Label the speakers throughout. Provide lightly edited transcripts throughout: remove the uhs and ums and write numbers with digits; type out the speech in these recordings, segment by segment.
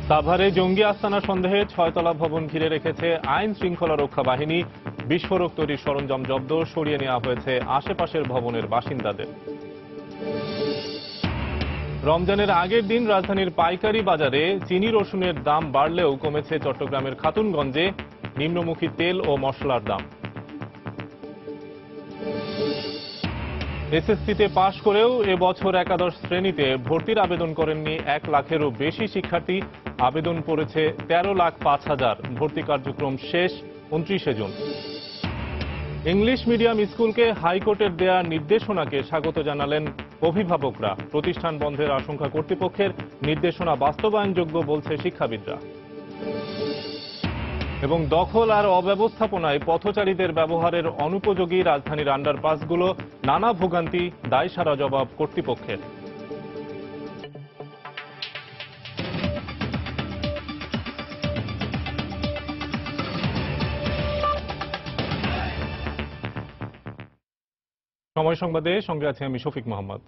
Speaker 1: সাভারে জঙ্গি আস্তানা সন্দেহে 6তলা ভবন ঘিরে রেখেছে আইন শৃঙ্খলা রক্ষা বাহিনী। বিস্ফোরক তৈরির সরঞ্জাম জব্দ, সরিয়ে নেওয়া হয়েছে আশেপাশের ভবনের বাসিন্দাদের। রমজানের আগের দিন রাজধানীর পাইকারি বাজারে চিনি রসুনের দাম বাড়লেও কমেছে চট্টগ্রামের খাতুনগঞ্জে নিম্নমুখী তেল ও মশলার দাম। এসএসসিতে পাশ করেও এবছর একাদশ শ্রেণীতে ভর্তির আবেদন করেননি 1 লাখেরও বেশি শিক্ষার্থী। আবেদন পড়েছে 13,05,000। ভর্তি কার্যক্রম শেষ 29 জুন। ইংলিশ মিডিয়াম স্কুলকে হাইকোর্টের দেয়া নির্দেশনাকে স্বাগত জানালেন অভিভাবকরা। প্রতিষ্ঠান বন্ধের আশঙ্কা কর্তৃপক্ষের, নির্দেশনা বাস্তবায়নযোগ্য বলছে শিক্ষাবিদরা। এবং দখল আর অব্যবস্থাপনায় পথচারীদের ব্যবহারের অনুপযোগী রাজধানীর আন্ডারপাসগুলো, নানা ভোগান্তি, দায়সারা জবাব কর্তৃপক্ষের। সময় সংবাদে সঙ্গে আছে আমি শফিক মোহাম্মদ।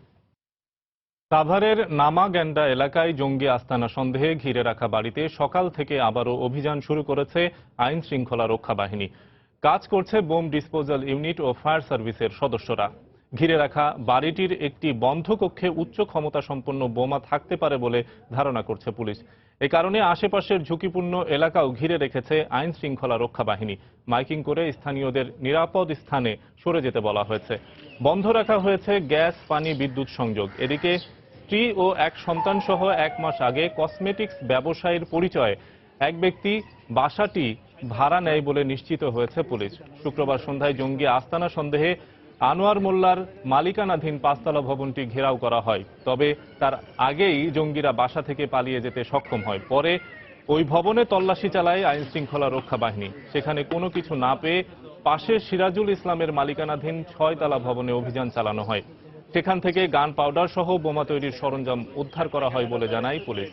Speaker 1: সাভারের নামাগ্যান্ডা এলাকায় জঙ্গি আস্তানা সন্দেহে ঘিরে রাখা বাড়িতে সকাল থেকে আবারও অভিযান শুরু করেছে আইন শৃঙ্খলা রক্ষা বাহিনী। কাজ করছে বোম ডিসপোজাল ইউনিট ও ফায়ার সার্ভিসের সদস্যরা। ঘিরে রাখা বাড়িটির একটি বন্ধ কক্ষে উচ্চ ক্ষমতা সম্পন্ন বোমা থাকতে পারে বলে ধারণা করছে পুলিশ। এ কারণে আশেপাশের ঝুঁকিপূর্ণ এলাকাও ঘিরে রেখেছে আইন শৃঙ্খলা রক্ষা বাহিনী। মাইকিং করে স্থানীয়দের নিরাপদ স্থানে সরে যেতে বলা হয়েছে। বন্ধ রাখা হয়েছে গ্যাস, পানি, বিদ্যুৎ সংযোগ। এদিকে স্ত্রী ও এক সন্তান সহ 1 মাস আগে কসমেটিক্স ব্যবসায়ীর পরিচয়ে এক ব্যক্তি বাসাটি ভাড়া নেয় বলে নিশ্চিত হয়েছে পুলিশ। শুক্রবার সন্ধ্যায় জঙ্গি আস্তানা সন্দেহে আনোয়ার মোল্লার মালিকানাধীন 5তলা ভবনটি ঘেরাও করা হয়। তবে তার আগেই জঙ্গিরা বাসা থেকে পালিয়ে যেতে সক্ষম হয়। পরে ওই ভবনে তল্লাশি চালায় আইন শৃঙ্খলা রক্ষা বাহিনী। সেখানে কোনো কিছু না পেয়ে পাশে সিরাজুল ইসলামের মালিকানাধীন 6তলা ভবনে অভিযান চালানো হয়। সেখান থেকে গান পাউডার সহ বোমা তৈরির সরঞ্জাম উদ্ধার করা হয় বলে জানায় পুলিশ।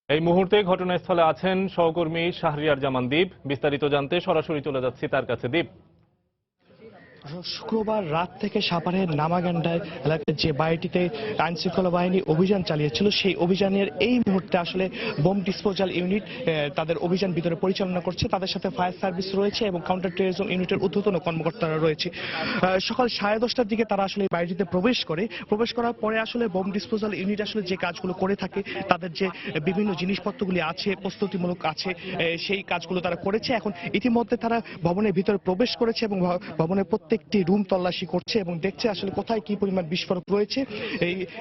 Speaker 1: এই মুহূর্তে ঘটনাস্থলে আছেন সহকর্মী শাহরিয়ার জামান দীপ। বিস্তারিত জানতে সরাসরি চলে যাচ্ছি তার কাছে। দীপ,
Speaker 2: শুক্রবার রাত থেকে সাভারের নামাগ্যান্ডা এলাকার যে বাড়িটিতে আইন শৃঙ্খলা বাহিনী অভিযান চালিয়েছিল, সেই অভিযানের এই মুহূর্তে আসলে বোম ডিসপোজাল ইউনিট তাদের অভিযান ভিতরে পরিচালনা করছে। তাদের সাথে ফায়ার সার্ভিস রয়েছে এবং কাউন্টার টেরোরিজম ইউনিটের ঊর্ধ্বতন কর্মকর্তারা রয়েছে। সকাল 10:30টার দিকে তারা আসলে এই বাড়িটিতে প্রবেশ করার পরে আসলে বোম ডিসপোজাল ইউনিট আসলে যে কাজগুলো করে থাকে, তাদের যে বিভিন্ন জিনিসপত্রগুলি আছে, প্রস্তুতিমূলক আছে, সেই কাজগুলো তারা করেছে। এখন ইতিমধ্যে তারা ভবনের ভিতরে প্রবেশ করেছে এবং ভবনের প্রত্যেকটি রুম তল্লাশি করছে এবং দেখছে আসলে কোথায় কি পরিমাণ বিস্ফোরক রয়েছে,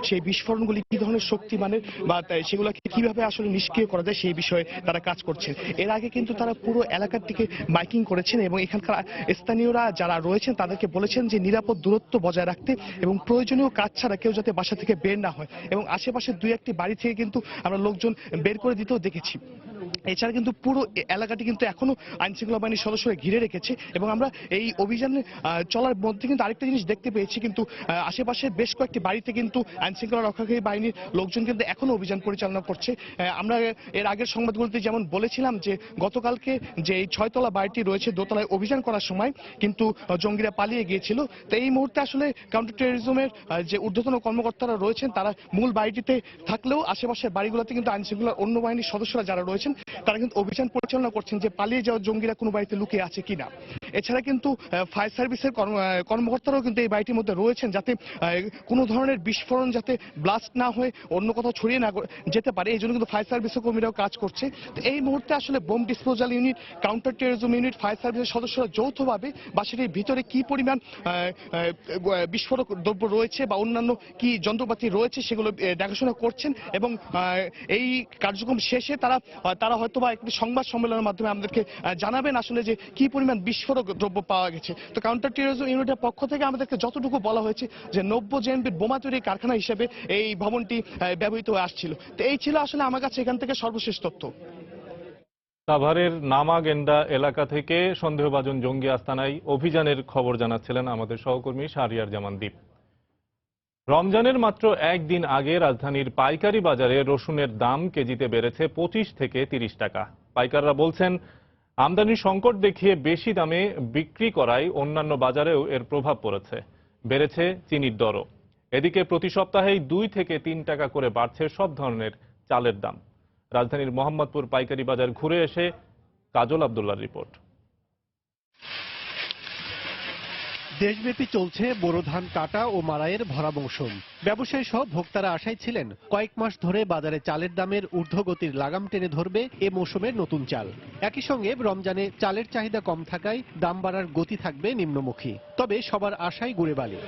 Speaker 2: সেই বিস্ফোরণগুলি কি ধরনের শক্তিমানের বা সেগুলোকে কিভাবে আসলে নিষ্ক্রিয় করা যায় সেই বিষয়ে তারা কাজ করছেন। এর আগে কিন্তু তারা পুরো এলাকাটিকে মাইকিং করেছেন এবং এখানকার স্থানীয়রা যারা রয়েছেন তাদেরকে বলেছেন যে নিরাপদ দূরত্ব বজায় রাখতে এবং প্রয়োজনীয় কাজ ছাড়া কেউ যাতে বাসা থেকে বের না হয়। এবং আশেপাশের 2-1টি বাড়ি থেকে কিন্তু আমরা লোকজন বের করে দিতেও দেখেছি। এছাড়া কিন্তু পুরো এলাকাটি কিন্তু এখনো আইন শৃঙ্খলা বাহিনীর সদস্যরা ঘিরে রেখেছে এবং আমরা এই অভিযান চলার মধ্যে কিন্তু আরেকটা জিনিস দেখতে পেয়েছি, কিন্তু আশেপাশের বেশ কয়েকটি বাড়িতে কিন্তু আইন শৃঙ্খলা রক্ষাকারী বাহিনীর লোকজন কিন্তু এখনো অভিযান পরিচালনা করছে। আমরা এর আগের সংবাদগুলোতে যেমন বলেছিলাম যে গতকালকে যে এই 6তলা বাড়িটি রয়েছে, দোতলায় অভিযান করার সময় কিন্তু জঙ্গিরা পালিয়ে গিয়েছিল। তো এই মুহূর্তে আসলে কাউন্টার টেরোরিজমের যে ঊর্ধ্বতন কর্মকর্তারা রয়েছেন তারা মূল বাড়িটিতে থাকলেও আশেপাশের বাড়িগুলোতে কিন্তু আইন শৃঙ্খলার অন্য বাহিনীর সদস্যরা যারা রয়েছেন তারা কিন্তু অভিযান পরিচালনা করছেন যে পালিয়ে যাওয়া জঙ্গিরা কোনো বাড়িতে লুকিয়ে আছে কিনা। এছাড়া কিন্তু ফায়ার সার্ভিসের কর্মকর্তারাও কিন্তু এই বাড়িটির মধ্যে রয়েছেন, যাতে কোনো ধরনের বিস্ফোরণ যাতে ব্লাস্ট না হয়ে অন্য কোথাও ছড়িয়ে না যেতে পারে, এই জন্য কিন্তু ফায়ার সার্ভিসের কর্মীরাও কাজ করছে। তো এই মুহূর্তে আসলে bomb disposal unit, counter terrorism unit, fire সার্ভিসের সদস্যরা যৌথভাবে বাসাটির ভিতরে কি পরিমাণ বিস্ফোরক দ্রব্য রয়েছে বা অন্যান্য কি যন্ত্রপাতি রয়েছে সেগুলো দেখাশোনা করছেন এবং এই কার্যক্রম শেষে তারা হয়তোবা একটি সংবাদ সম্মেলনের মাধ্যমে আমাদেরকে জানাবেন আসলে যে কি পরিমাণ বিস্ফোরক দ্রব্য পাওয়া গেছে। তো কাউন্টার টেরোরিজম ইউনিটের পক্ষ থেকে আমাদেরকে যতটুকু বলা হয়েছে যে 90 জেএমবির বোমা তৈরির কারখানা হিসেবে এই ভবনটি ব্যবহৃত হয়ে আসছিল। তো এই ছিল আসলে আমার কাছে এখান থেকে সর্বশেষ তথ্য।
Speaker 1: সাভারের নামাগেন্ডা এলাকা থেকে সন্দেহভাজন জঙ্গি আস্তানায় অভিযানের খবর জানাচ্ছিলেন আমাদের সহকর্মী শাহরিয়ার জামান দীপ। রমজানের মাত্র একদিন আগে রাজধানীর পাইকারি বাজারে রসুনের দাম কেজিতে বেড়েছে 25 থেকে 30 টাকা। পাইকাররা বলছেন আমদানি সংকট দেখিয়ে বেশি দামে বিক্রি করায় অন্যান্য বাজারেও এর প্রভাব পড়েছে। বেড়েছে চিনির দরও। এদিকে প্রতি সপ্তাহেই 2 থেকে 3 টাকা করে বাড়ছে সব ধরনের চালের দাম। রাজধানীর মোহাম্মদপুর পাইকারি বাজার ঘুরে এসে কাজল আব্দুল্লাহর রিপোর্ট।
Speaker 3: দেশব্যাপী চলছে বোরো ধান কাটা ও মাড়াইয়ের ভরা মৌসুম। ব্যবসায়ী সহ ভোক্তারা আশায় ছিলেন কয়েক মাস ধরে বাজারে চালের দামের ঊর্ধ্বগতির লাগাম টেনে ধরবে এ মৌসুমের নতুন চাল। একই সঙ্গে রমজানে চালের চাহিদা কম থাকায় দাম বাড়ার গতি থাকবে নিম্নমুখী। তবে সবার আশায় গুড়ে বালি।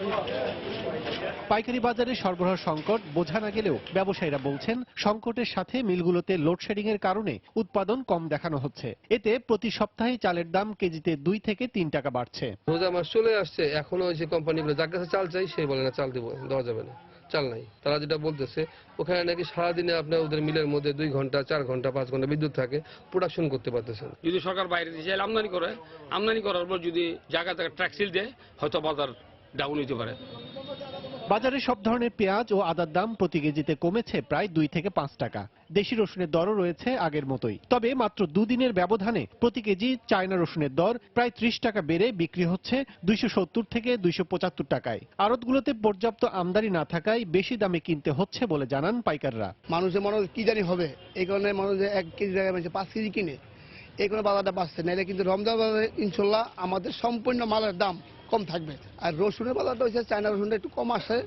Speaker 3: পাইকারি বাজারে সরবরাহ সংকট বোঝা না গেলেও ব্যবসায়ীরা বলছেন সংকটের সাথে মিলগুলোতে লোডশেডিং এর কারণে উৎপাদন কম দেখানো হচ্ছে। এতে প্রতি সপ্তাহে চালের দাম কেজিতে 2 থেকে 3 টাকা বাড়ছে।
Speaker 4: রোজা মাস চলে আসছে, এখনো ওই যে কোম্পানিগুলো যার কাছে চাল চাই সে বলে না চাল দেওয়া যাবে না, চাল নাই। তারা যেটা বলতেছে ওখানে নাকি সারাদিনে আপনার ওদের মিলের মধ্যে 2 ঘন্টা 4 ঘন্টা 5 ঘন্টা বিদ্যুৎ থাকে, প্রোডাকশন করতে পারতেছেন।
Speaker 5: যদি সরকার বাইরে দেশে আমদানি করার পর যদি জায়গা ট্যাক্সিল দেয় হয়তো বাজার ডাউন হতে পারে।
Speaker 3: বাজারে সব ধরনের পেঁয়াজ ও আদার দাম প্রতি কেজিতে কমেছে প্রায় 2 থেকে 5 টাকা। দেশি রসুনের দরও রয়েছে আগের মতোই। তবে মাত্র 2 দিনের ব্যবধানে প্রতি কেজি চায়না রসুনের দর প্রায় 30 টাকা বেড়ে বিক্রি হচ্ছে 270 থেকে 275 টাকায়। আড়তগুলোতে পর্যাপ্ত আমদানি না থাকায় বেশি দামে কিনতে হচ্ছে বলে জানান পাইকাররা।
Speaker 6: মানুষের মনে কি জানি হবে, এই কারণে মানুষ 1 কেজি জায়গায় 5 কেজি কিনে, এই কারণে বাজারটা বাড়ছে। নাহলে কিন্তু রমজান বাজারে ইনশাল্লাহ আমাদের সম্পূর্ণ মালের দাম কম থাকবে। আর রসুনের বাজারটা হচ্ছে চায়না রসুনটা একটু কম আসে,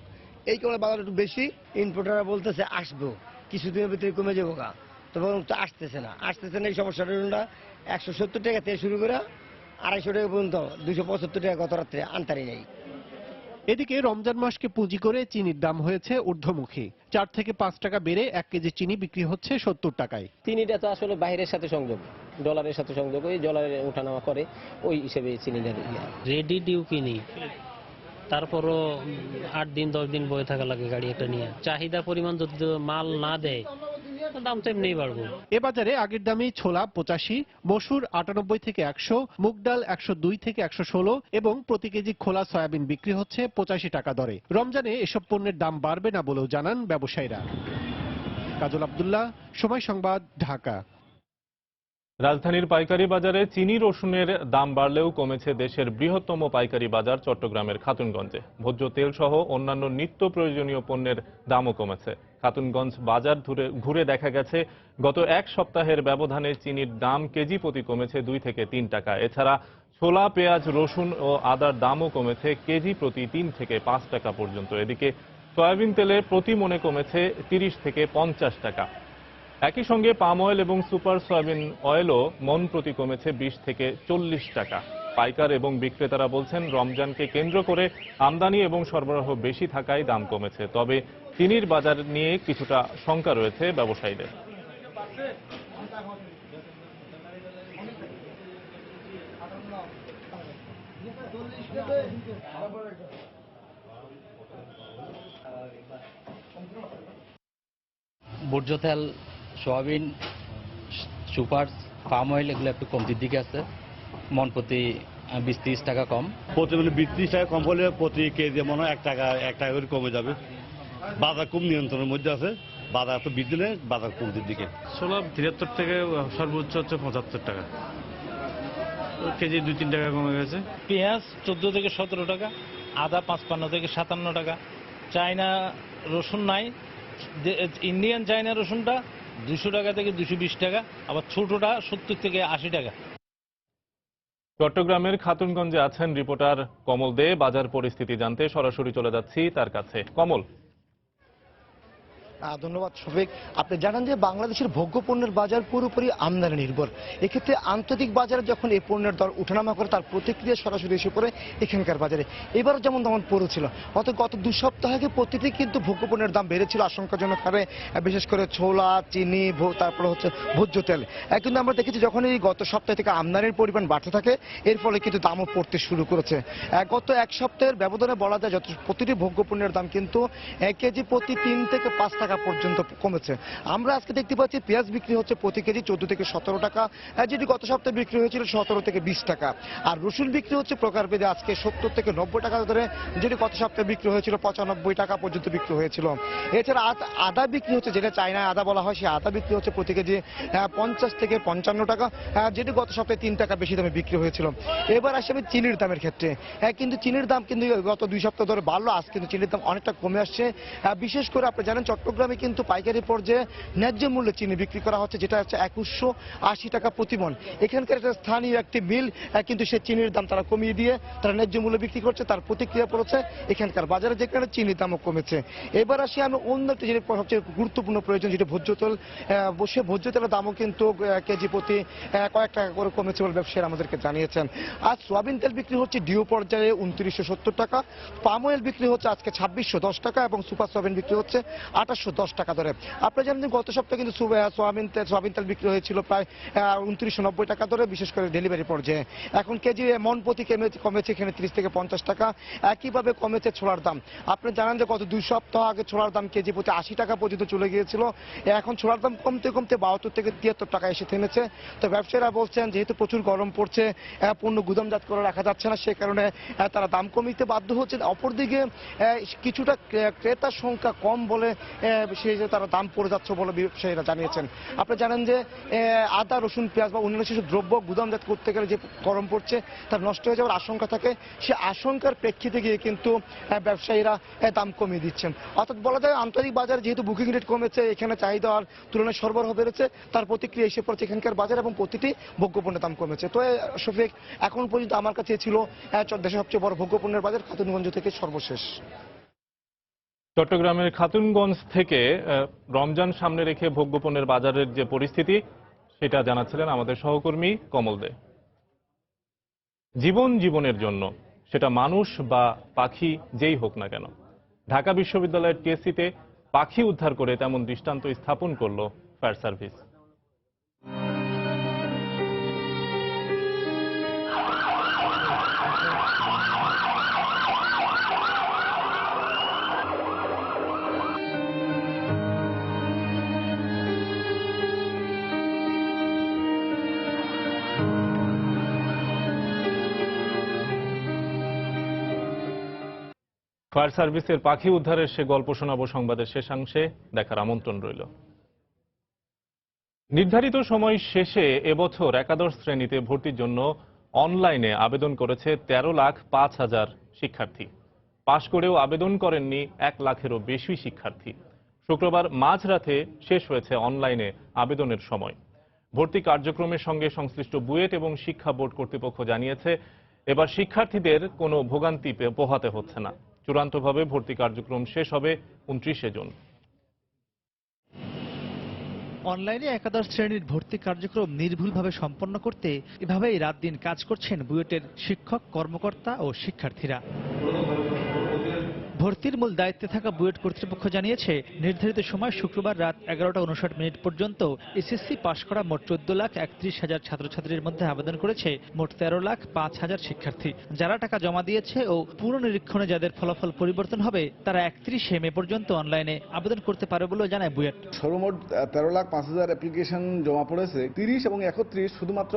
Speaker 6: এই কারণে বাজার একটু বেশি।
Speaker 7: ইম্পোর্টাররা বলতেছে আসবো, কিছুদিনের ভিতরে কমে যাবো গা, তো বরং তো আসতেছে না। এই সমস্যাটা 170 টাকা থেকে শুরু করে 250 টাকা পর্যন্ত, 275 টাকা গত রাত্রে আনতারি নেই।
Speaker 3: এদিকে রমজান মাসকে পুঁজি করে চিনির দাম হয়েছে ঊর্ধ্বমুখী। 4 থেকে 5 টাকা বেড়ে 1 কেজি চিনি বিক্রি হচ্ছে 70 টাকায়।
Speaker 8: চিনিটা তো আসলে বাইরের সাথে সংযোগ, ডলারের সাথে সংযোগ, ওই ডলারের ওঠানামা করে, ওই হিসেবে চিনিটা
Speaker 9: রেডি ডিউ কিনি, তারপরও 8 দিন 10 দিন বয়ে থাকা লাগে গাড়ি একটা নিয়ে। চাহিদার পরিমাণ যদি মাল না দেয় দাম তো এমনিই বাড়বে।
Speaker 3: এ বাজারে আগের দামেই ছোলা 85, মসুর 98 থেকে 100, মুগ ডাল 102 থেকে 116 এবং প্রতি কেজি খোলা সয়াবিন বিক্রি হচ্ছে 85 টাকা দরে। রমজানে এসব পণ্যের দাম বাড়বে না বলেও জানান ব্যবসায়ীরা। কাজল আব্দুল্লাহ, সময় সংবাদ, ঢাকা।
Speaker 1: রাজধানীর পাইকারি বাজারে চিনি রসুনের দাম বাড়লেও কমেছে দেশের বৃহত্তম পাইকারি বাজার চট্টগ্রামের খাতুনগঞ্জে। ভোজ্য তেল সহ অন্যান্য নিত্য প্রয়োজনীয় পণ্যের দামও কমেছে। খাতুনগঞ্জ বাজার ঘুরে দেখা গেছে গত 1 সপ্তাহের ব্যবধানে চিনির দাম কেজি প্রতি কমেছে 2 থেকে 3 টাকা। এছাড়া ছোলা, পেঁয়াজ, রসুন ও আদার দামও কমেছে কেজি প্রতি 3 থেকে 5 টাকা পর্যন্ত। এদিকে সয়াবিন তেলের প্রতি মণে কমেছে 30 থেকে 50 টাকা। একই সঙ্গে পাম অয়েল এবং সুপার সয়াবিন অয়েলও মন প্রতি কমেছে 20 থেকে 40 টাকা। পাইকার এবং বিক্রেতারা বলছেন রমজানকে কেন্দ্র করে আমদানি এবং সরবরাহ বেশি থাকায় দাম কমেছে। তবে চিনির বাজার নিয়ে কিছুটা শঙ্কা রয়েছে ব্যবসায়ীদের।
Speaker 10: ভোজ্য তেল, সয়াবিন, সুপার, পাম অয়েল এগুলো একটু কমতির দিকে আছে। মন প্রতি 20-30 টাকা কম।
Speaker 11: প্রতি 20-30 টাকা কম হলে প্রতি কেজি মনে হয় 1 টাকা করে কমে যাবে। বাজার খুব নিয়ন্ত্রণের মধ্যে আছে, বাজার তো বৃদ্ধি নেই, বাজার কমতির দিকে।
Speaker 12: ছোলা 73 থেকে সর্বোচ্চ হচ্ছে 75 টাকা, কেজি 2-3 টাকা কমে গেছে।
Speaker 13: পেঁয়াজ 14 থেকে 17 টাকা, আদা 55 থেকে 57 টাকা। চায়না রসুন নাই, ইন্ডিয়ান চায়না রসুনটা 200 টাকা থেকে 220 টাকা, আবার ছোটটা 70 থেকে 80 টাকা।
Speaker 1: চট্টগ্রামের খাতুনগঞ্জে আছেন রিপোর্টার কমল দে। বাজার পরিস্থিতি জানতে সরাসরি চলে যাচ্ছি তার কাছে। কমল।
Speaker 14: ধন্যবাদ শফিক। আপনি জানেন যে বাংলাদেশের ভোগ্য পণ্যের বাজার পুরোপুরি আমদানি নির্ভর। এক্ষেত্রে আন্তর্জাতিক বাজারে যখন এই পণ্যের দর উঠানামা করে তার প্রতিক্রিয়া সরাসরি এসে পড়ে এখানকার বাজারে। এবারও যেমন তেমন পড়েছিল। গত 2 সপ্তাহ আগে প্রতিটি কিন্তু ভোগ্য পণ্যের দাম বেড়েছিল আশঙ্কাজনক হারে, বিশেষ করে ছোলা, চিনি, তারপরে হচ্ছে ভোজ্য তেল। কিন্তু আমরা দেখেছি যখন এই গত সপ্তাহ থেকে আমদানির পরিমাণ বাড়তে থাকে এর ফলে কিন্তু দামও পড়তে শুরু করেছে। গত 1 সপ্তাহের ব্যবধানে বলা যায় প্রতিটি ভোগ্য পণ্যের দাম কিন্তু 1 কেজি প্রতি 3 থেকে 5 টাকা টাকা পর্যন্ত কমেছে। আমরা আজকে দেখতে পাচ্ছি পেঁয়াজ বিক্রি হচ্ছে প্রতি কেজি 14 থেকে 17 টাকা, যেটি গত সপ্তাহে বিক্রি হয়েছিল 17 থেকে 20 টাকা। আর রসুন বিক্রি হচ্ছে প্রকারভেদে আজকে 70 থেকে 90 টাকা ধরে, যেটি গত সপ্তাহে বিক্রি হয়েছিল 95 টাকা পর্যন্ত বিক্রি হয়েছিল। এছাড়া আদা বিক্রি হচ্ছে, যেটা চায়নায় আদা বলা হয়, সেই আদা বিক্রি হচ্ছে প্রতি কেজি 50 থেকে 55 টাকা, যেটি গত সপ্তাহে 3 টাকা বেশি দামে বিক্রি হয়েছিল। এবার আসে আমি চিনির দামের ক্ষেত্রে, কিন্তু চিনির দাম কিন্তু গত 2 সপ্তাহ ধরে বাড়লো, আজ কিন্তু চিনির দাম অনেকটা কমে আসছে। বিশেষ করে আপনি জানেন চট্টগ্রামে কিন্তু পাইকারি পর্যায়ে ন্যায্য মূল্যে চিনি বিক্রি করা হচ্ছে, যেটা হচ্ছে 2180 টাকা প্রতি মণ। এখানকার একটা স্থানীয় একটি মিল কিন্তু সে চিনির দাম তারা কমিয়ে দিয়ে তারা ন্যায্য মূল্যে বিক্রি করছে, তার প্রতিক্রিয়া পড়েছে এখানকার বাজারে, যেখানে চিনির দামও কমেছে। এবার আসি আমি অন্য একটি জিনিস সবচেয়ে গুরুত্বপূর্ণ প্রয়োজন, যেটা ভোজ্য তেল। বসে ভোজ্য তেলের দামও কিন্তু কেজি প্রতি কয়েক টাকা করে কমেছে বলে ব্যবসায়ীরা আমাদেরকে জানিয়েছেন। আজ সোয়াবিন তেল বিক্রি হচ্ছে ডিও পর্যায়ে 2970 টাকা, পাম অয়েল বিক্রি হচ্ছে আজকে 2610 টাকা এবং সুপার সোয়াবিন বিক্রি হচ্ছে 2810 টাকা ধরে। আপনারা জানেন গত সপ্তাহে কিন্তু সোয়াবিন তেল বিক্রি হয়েছিল প্রায় 2990 টাকা ধরে, বিশেষ করে ডেলিভারি পর্যায়ে। এখন কেজি মন প্রতি কমেছে এখানে 30 থেকে 50 টাকা। একইভাবে কমেছে ছোলার দাম। আপনি জানেন যে গত 2 সপ্তাহ আগে ছোলার দাম কেজি প্রতি 80 টাকা পর্যন্ত চলে গিয়েছিল, এখন ছোলার দাম কমতে কমতে 72 থেকে 73 টাকা এসে থেমেছে। তো ব্যবসায়ীরা বলছেন যেহেতু প্রচুর গরম পড়ছে, পণ্য গুদামজাত করে রাখা যাচ্ছে না, সে কারণে তারা দাম কমিতে বাধ্য হচ্ছে। অপরদিকে কিছুটা ক্রেতার সংখ্যা কম বলে সেই যে তারা দাম পড়ে যাচ্ছে বলে ব্যবসায়ীরা জানিয়েছেন। আপনি জানেন যে আদা, রসুন, পেঁয়াজ বা অন্যান্য কিছু দ্রব্য গুদামজাত করতে গেলে যে গরম পড়ছে তার নষ্ট হয়ে যাওয়ার আশঙ্কা থাকে, সে আশঙ্কার প্রেক্ষিতে গিয়ে কিন্তু ব্যবসায়ীরা দাম কমিয়ে দিচ্ছেন। অর্থাৎ বলা যায় আন্তর্জাতিক বাজারে যেহেতু বুকিং রেট কমেছে, এখানে চাহিদার তুলনায় সরবরাহ বেড়েছে, তার প্রতিক্রিয়া এসে পড়ছে এখানকার বাজার এবং প্রতিটি ভোগ্যপণ্যের দাম কমেছে। তো শফিক, এখন পর্যন্ত আমার কাছে ছিল দেশের সবচেয়ে বড় ভোগ্যপণ্যের বাজার খাতুনগঞ্জ থেকে সর্বশেষ।
Speaker 1: চট্টগ্রামের খাতুনগঞ্জ থেকে রমজান সামনে রেখে ভোগ্যপণ্যের বাজারের যে পরিস্থিতি সেটা জানাচ্ছিলেন আমাদের সহকর্মী কমল দে। জীবনের জন্য, সেটা মানুষ বা পাখি যেই হোক না কেন, ঢাকা বিশ্ববিদ্যালয়ের টিএসসিতে পাখি উদ্ধার করে তেমন দৃষ্টান্ত স্থাপন করল ফায়ার সার্ভিস। ফায়ার সার্ভিসের পাখি উদ্ধারের সে গল্প শোনাবো সংবাদের শেষাংশে, দেখার আমন্ত্রণ রইল। নির্ধারিত সময় শেষে এবছর একাদশ শ্রেণীতে ভর্তির জন্য অনলাইনে আবেদন করেছে 13,05,000 শিক্ষার্থী। পাশ করেও আবেদন করেননি 1 লাখেরও বেশি শিক্ষার্থী। শুক্রবার মাঝরাতে শেষ হয়েছে অনলাইনে আবেদনের সময়। ভর্তি কার্যক্রমের সঙ্গে সংশ্লিষ্ট বুয়েট এবং শিক্ষা বোর্ড কর্তৃপক্ষ জানিয়েছে, এবার শিক্ষার্থীদের কোনো ভোগান্তি পোহাতে হচ্ছে না। চূড়ান্তভাবে ভর্তি কার্যক্রম শেষ হবে 29 জুন।
Speaker 15: অনলাইনে একাদশ শ্রেণীর ভর্তি কার্যক্রম নির্ভুলভাবে সম্পন্ন করতে এভাবেই রাত দিন কাজ করছেন বুয়েটের শিক্ষক, কর্মকর্তা ও শিক্ষার্থীরা। ভর্তির মূল দায়িত্বে থাকা বুয়েট কর্তৃপক্ষ জানিয়েছে, নির্ধারিত সময় শুক্রবার রাত 11:59 পর্যন্ত এসএসসি পাশ করা মোট 14,31,000 ছাত্রছাত্রীর মধ্যে আবেদন করেছে মোট 13,05,000 শিক্ষার্থী। যারা টাকা জমা দিয়েছে ও পুনর্নিরীক্ষণে যাদের ফলাফল পরিবর্তন হবে তারা 31 মে পর্যন্ত অনলাইনে আবেদন করতে পারে বলেও জানায় বুয়েট।
Speaker 16: সর্বমোট 13,05,000 অ্যাপ্লিকেশন জমা পড়েছে। 30 এবং 31 শুধুমাত্র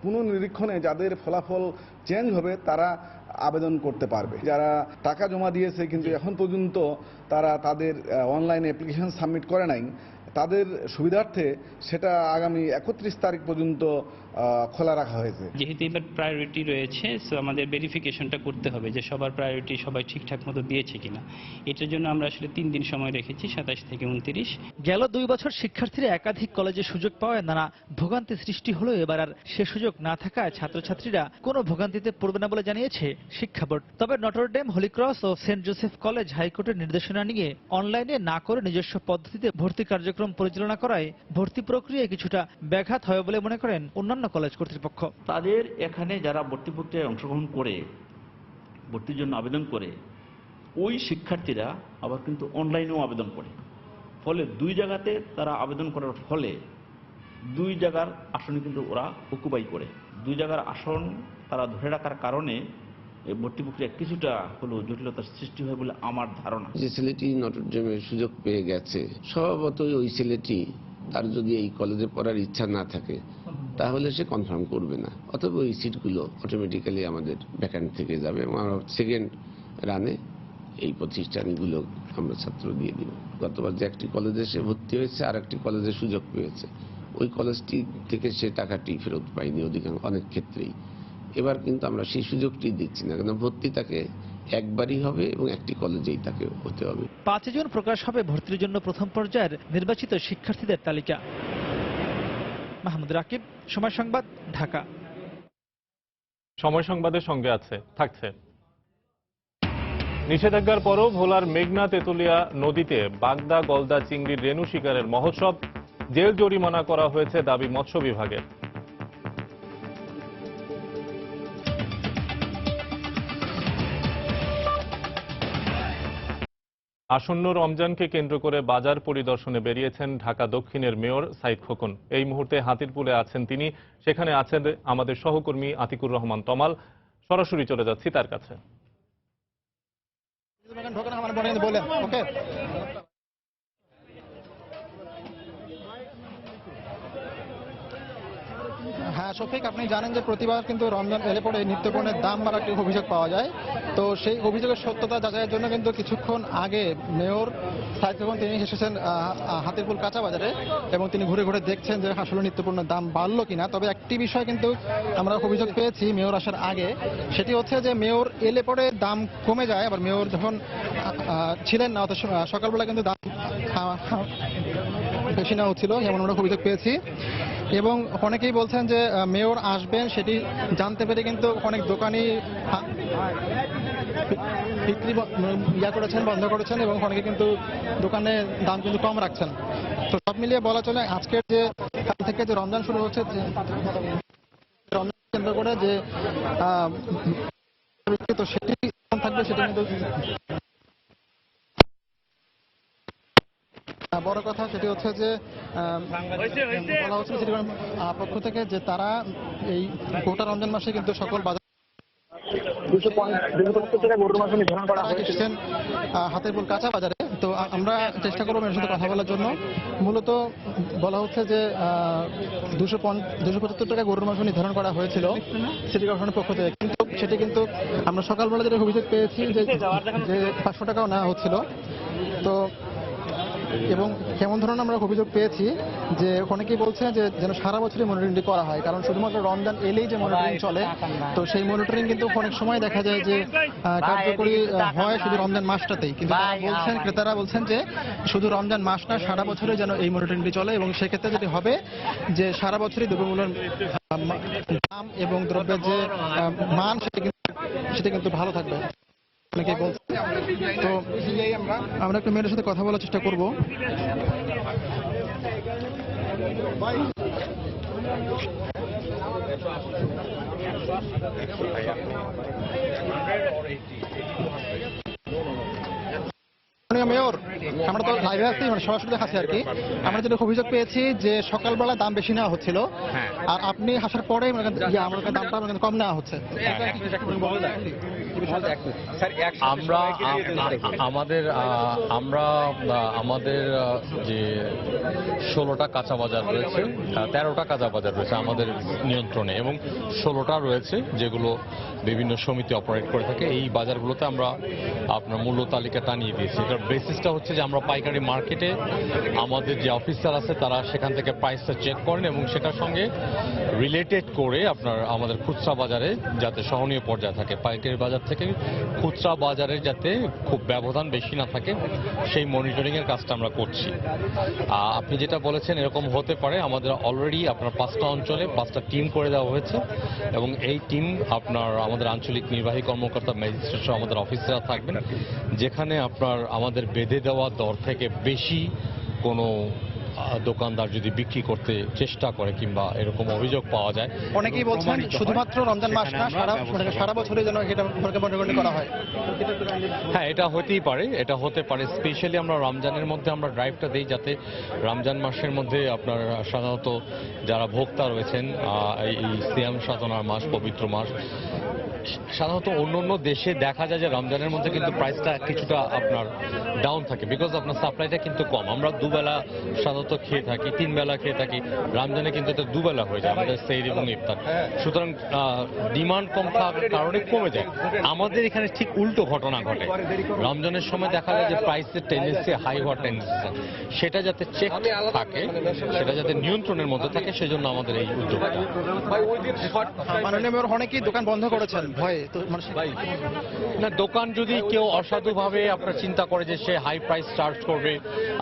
Speaker 16: পুনর্নিরীক্ষণে যাদের ফলাফল চেঞ্জ হবে তারা আবেদন করতে পারবে। যারা টাকা জমা দিয়েছে কিন্তু এখন পর্যন্ত তারা তাদের অনলাইনে অ্যাপ্লিকেশন সাবমিট করে নাই, তাদের সুবিধার্থে সেটা আগামী 31 তারিখ পর্যন্ত খোলা রাখা হয়েছে।
Speaker 17: যেহেতু এবার প্রায়োরিটি রয়েছে, সো আমাদের ভেরিফিকেশনটা করতে হবে যে সবার প্রায়োরিটি সবাই ঠিকঠাক মতো দিয়েছে কিনা। এটার জন্য আমরা আসলে 3 দিন সময় রেখেছি, 27 থেকে 29।
Speaker 15: গেল 2 বছর শিক্ষার্থীরা একাধিক কলেজে সুযোগ পাওয়ায় নানা ভোগান্তি সৃষ্টি হলেও এবার আর সে সুযোগ না থাকায় ছাত্রছাত্রীরা কোনো ভোগান্তিতে পড়বে না বলে জানিয়েছে শিক্ষা বোর্ড। তবে নটরডেম, হলিক্রস ও সেন্ট জোসেফ কলেজ হাইকোর্টের নির্দেশনা নিয়ে অনলাইনে না করে নিজস্ব পদ্ধতিতে ভর্তি কার্যক্রম পরিচালনা করায় ভর্তি প্রক্রিয়ায় কিছুটা ব্যাঘাত হয় বলে মনে করেন অন্যান্য কলেজ কর্তৃপক্ষ।
Speaker 18: তাদের এখানে যারা ভর্তি প্রক্রিয়ায় অংশগ্রহণ করে ভর্তির জন্য আবেদন করে, ওই শিক্ষার্থীরা আবার কিন্তু অনলাইনেও আবেদন করে। ফলে 2 জায়গাতে তারা আবেদন করার ফলে 2 জায়গার আসনে কিন্তু ওরা অকুপাই করে। 2 জায়গার আসন তারা ধরে রাখার কারণে এই ভর্তি প্রক্রিয়া কিছুটা হলেও জটিলতার সৃষ্টি হয় বলে আমার ধারণা।
Speaker 19: যে ছেলেটি নটর ডেমের সুযোগ পেয়ে গেছে, স্বভাবতই ওই ছেলেটি তার যদি এই কলেজে পড়ার ইচ্ছা না থাকে তাহলে সে কনফার্ম করবে না, অথবা ওই সিটগুলো অটোমেটিক্যালি আমাদের ভ্যাকান্ট থেকে যাবে এবং আমরা সেকেন্ড রানে এই প্রতিষ্ঠানগুলো আমরা ছাত্র দিয়ে দিব। গতবার যে একটি কলেজে সে ভর্তি হয়েছে আর একটি কলেজে সুযোগ পেয়েছে, ওই কলেজটি থেকে সে টাকাটি ফেরত পায়নি অনেক ক্ষেত্রেই। এবার কিন্তু আমরা সেই সুযোগটি দিচ্ছি না, কারণ ভর্তি তাকে একবারই হবে এবং একটি কলেজেই তাকে হতে হবে।
Speaker 15: 5 জুন প্রকাশ হবে ভর্তির জন্য প্রথম পর্যায়ের নির্বাচিত শিক্ষার্থীদের তালিকা। মাহমুদ রাকিব, সময় সংবাদ, ঢাকা।
Speaker 1: সময় সংবাদের সঙ্গে থাকছে। নিষেধাজ্ঞার পরও ভোলার মেঘনা তেতুলিয়া নদীতে বাগদা গলদা চিংড়ির রেণু শিকারের মহোৎসব, জেল জরিমানা করা হয়েছে দাবি মৎস্য বিভাগের। আসন্ন রমজানকে কেন্দ্র করে বাজার পরিদর্শনে বেরিয়েছেন ঢাকা দক্ষিণের মেয়র সাইদ খোকন। এই মুহূর্তে হাতিরপুলে আছেন তিনি, সেখানে আছেন আমাদের সহকর্মী আতিকুর রহমান তমাল। সরাসরি চলে যাচ্ছি তার কাছে।
Speaker 20: হ্যাঁ শফিক, আপনি জানেন যে প্রতিবার কিন্তু রমজান এলে পরে নিত্যপণ্যের দাম বাড়ার একটি অভিযোগ পাওয়া যায়। তো সেই অভিযোগের সত্যতা যাচাইয়ের জন্য কিন্তু কিছুক্ষণ আগে মেয়র সাইদ খোকন তিনি এসেছেন হাতিরপুল কাঁচা বাজারে এবং তিনি ঘুরে ঘুরে দেখছেন যে আসলে নিত্যপণ্যের দাম বাড়লো কিনা। তবে একটি বিষয় কিন্তু আমরা অভিযোগ পেয়েছি মেয়র আসার আগে, সেটি হচ্ছে যে মেয়র এলে পরে দাম কমে যায়, আবার মেয়র যখন ছিলেন না অত সকালবেলা কিন্তু দাম বেশি নেওয়া হচ্ছিল, এমন আমরা অভিযোগ পেয়েছি। এবং অনেকেই বলছেন যে মেয়র আসবেন সেটি জানতে পেরে কিন্তু অনেক দোকানি বিক্রি করেছেন, বন্ধ করেছেন এবং অনেকে কিন্তু দোকানে দাম কিন্তু কম রাখছেন। তো সব মিলিয়ে বলা চলে আজকের যে কাল থেকে যে রমজান শুরু হচ্ছে, রমজান কেন্দ্র করে যে তো সেটি থাকবে, সেটি কিন্তু বড় কথা সেটি হচ্ছে যে বলা হচ্ছে সিটি কর্পোরেশনের পক্ষ থেকে যে তারা এই গোটা রমজান মাসে কিন্তু সকল বাজার এসেছেন হাতিরপুল কাঁচা বাজারে। তো আমরা চেষ্টা করবো এর সাথে কথা বলার জন্য। মূলত বলা হচ্ছে যে 275 টাকা গরুর মাংস নির্ধারণ করা হয়েছিল সিটি কর্পোরেশনের পক্ষ থেকে, কিন্তু সেটি কিন্তু আমরা সকালবেলা যেটা অভিযোগ পেয়েছি যে 500 টাকাও নেওয়া হচ্ছিল। তো এবং কেমন ধরনের আমরা অভিযোগ পেয়েছি যে অনেকেই বলছে যে যেন সারা বছরই মনিটরিংটি করা হয়, কারণ শুধুমাত্র রমজান এলেই যে মনিটরিং চলে, তো সেই মনিটরিং কিন্তু অনেক সময় দেখা যায় যে কার্যকরী হয় শুধু রমজান মাসটাতেই, কিন্তু বলছেন ক্রেতারা বলছেন যে শুধু রমজান মাস না সারা বছরই যেন এই মনিটরিংটি চলে। এবং সেক্ষেত্রে যেটি হবে যে সারা বছরই দ্রব্যমূল্যের দাম এবং দ্রব্যের যে মান সেটা কিন্তু ভালো থাকবে অনেকেই বলছে। তো আমরা একটু মেয়ের সাথে কথা বলার চেষ্টা করব। মেয়র, আমরা তো লাইভে আছি, মানে সরাসরি দেখাচ্ছি আর কি। আমরা যেটা অভিযোগ পেয়েছি যে সকালবেলা দাম বেশি নেওয়া হচ্ছিল, আর আপনি আসার পরে আমার দামটা কম নেওয়া হচ্ছে।
Speaker 21: আমাদের যে 16টা কাঁচা বাজার রয়েছে, 13টা কাঁচা বাজার রয়েছে আমাদের নিয়ন্ত্রণে এবং 16টা রয়েছে যেগুলো বিভিন্ন সমিতি অপারেট করে থাকে। এই বাজারগুলোতে আমরা আপনার মূল্য তালিকা টানিয়ে দিয়েছি। এটার বেসিসটা হচ্ছে যে আমরা পাইকারি মার্কেটে আমাদের যে অফিসার আছে তারা সেখান থেকে প্রাইসটা চেক করেন এবং সেটার সঙ্গে রিলেটেড করে আপনার আমাদের খুচরা বাজারে যাতে সহনীয় পর্যায়ে থাকে, পাইকারি বাজার থেকে খুচরা বাজারে যাতে খুব ব্যবধান বেশি না থাকে সেই মনিটরিংয়ের কাজটা আমরা করছি। আপনি যেটা বলেছেন এরকম হতে পারে, আমাদের অলরেডি আপনার 5টা অঞ্চলে 5টা টিম করে দেওয়া হয়েছে এবং এই টিম আপনার আমাদের আঞ্চলিক নির্বাহী কর্মকর্তা, ম্যাজিস্ট্রেট সহ আমাদের অফিসাররা থাকবেন, যেখানে আপনার আমাদের বেঁধে দেওয়া দর থেকে বেশি কোনো দোকানদার যদি বিক্রি করতে চেষ্টা করে কিংবা এরকম অভিযোগ পাওয়া যায়,
Speaker 20: অনেকেই বলছেন শুধুমাত্র রমজান মাস না সারা বছরের জন্য এটা মনিটরিং করা হয়।
Speaker 21: হ্যাঁ, এটা হতেই পারে, এটা হতে পারে। স্পেশালি আমরা রমজানের মধ্যে আমরা ড্রাইভটা দিই যাতে রমজান মাসের মধ্যে আপনার সাধারণত যারা ভোক্তা রয়েছেন এই সিয়াম সাধনার মাস, পবিত্র মাস, সাধারণত অন্য দেশে দেখা যায় যে রমজানের মধ্যে কিন্তু প্রাইসটা কিছুটা আপনার ডাউন থাকে, বিকজ আপনার সাপ্লাইটা কিন্তু কম। আমরা দুবেলা সাধারণত খেয়ে থাকি, 3 বেলা খেয়ে থাকি, রমজানে কিন্তু এটা দুবেলা হয়ে যায় আমাদের সেহরি এবং ইফতার। সুতরাং ডিমান্ড কম থাকার কারণে কমে যায়। আমাদের এখানে ঠিক উল্টো ঘটনা ঘটে, রমজানের সময় দেখা যায় যে প্রাইসের টেন্ডেন্সি হাই হওয়ার টেন্ডেন্সি, সেটা যাতে চেক থাকে, সেটা যাতে নিয়ন্ত্রণের মধ্যে থাকে, সেজন্য আমাদের এই উদ্যোগটা।
Speaker 20: মাননীয় মেয়র অনেকেই দোকান বন্ধ করেছেন ভয়ে, তো
Speaker 21: না, দোকান যদি কেউ অসাধুভাবে আপনার চিন্তা করে যে সে হাই প্রাইস চার্জ করবে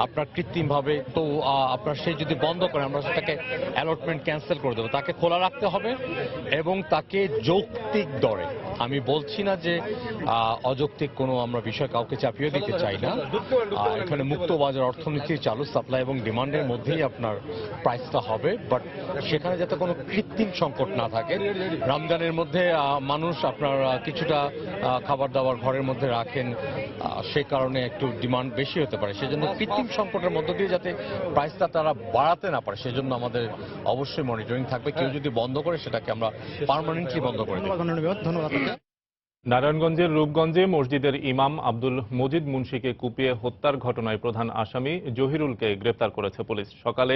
Speaker 21: আপনার কৃত্রিমভাবে, তো আপনার সে যদি বন্ধ করে আমরা সেটাকে অ্যালটমেন্ট ক্যান্সেল করে দেবো। তাকে খোলা রাখতে হবে এবং তাকে যৌক্তিক দরে, আমি বলছি না যে অযৌক্তিক কোনো আমরা বিষয় কাউকে চাপিয়ে দিতে চাই না। এখানে মুক্ত বাজার অর্থনীতি চালু, সাপ্লাই এবং ডিমান্ডের মধ্যেই আপনার প্রাইসটা হবে, বাট সেখানে যাতে কোনো কৃত্রিম সংকট না থাকে। রমজানের মধ্যে মানুষ আপনার কিছুটা খাবার দাবার ঘরের মধ্যে রাখেন, সেই কারণে একটু ডিমান্ড বেশি হতে পারে, সেজন্য কৃত্রিম সংকটের মধ্য দিয়ে যাতে প্রাইসটা তারা বাড়াতে না পারে, সেজন্য আমাদের অবশ্যই মনিটরিং থাকবে। কেউ যদি বন্ধ করে সেটাকে আমরা পার্মানেন্টলি বন্ধ করে দেব।
Speaker 20: ধন্যবাদ।
Speaker 1: নারায়ণগঞ্জের রূপগঞ্জে মসজিদের ইমাম আব্দুল মজিদ মুন্সিকে কুপিয়ে হত্যার ঘটনায় প্রধান আসামি জহিরুলকে গ্রেফতার করেছে পুলিশ। সকালে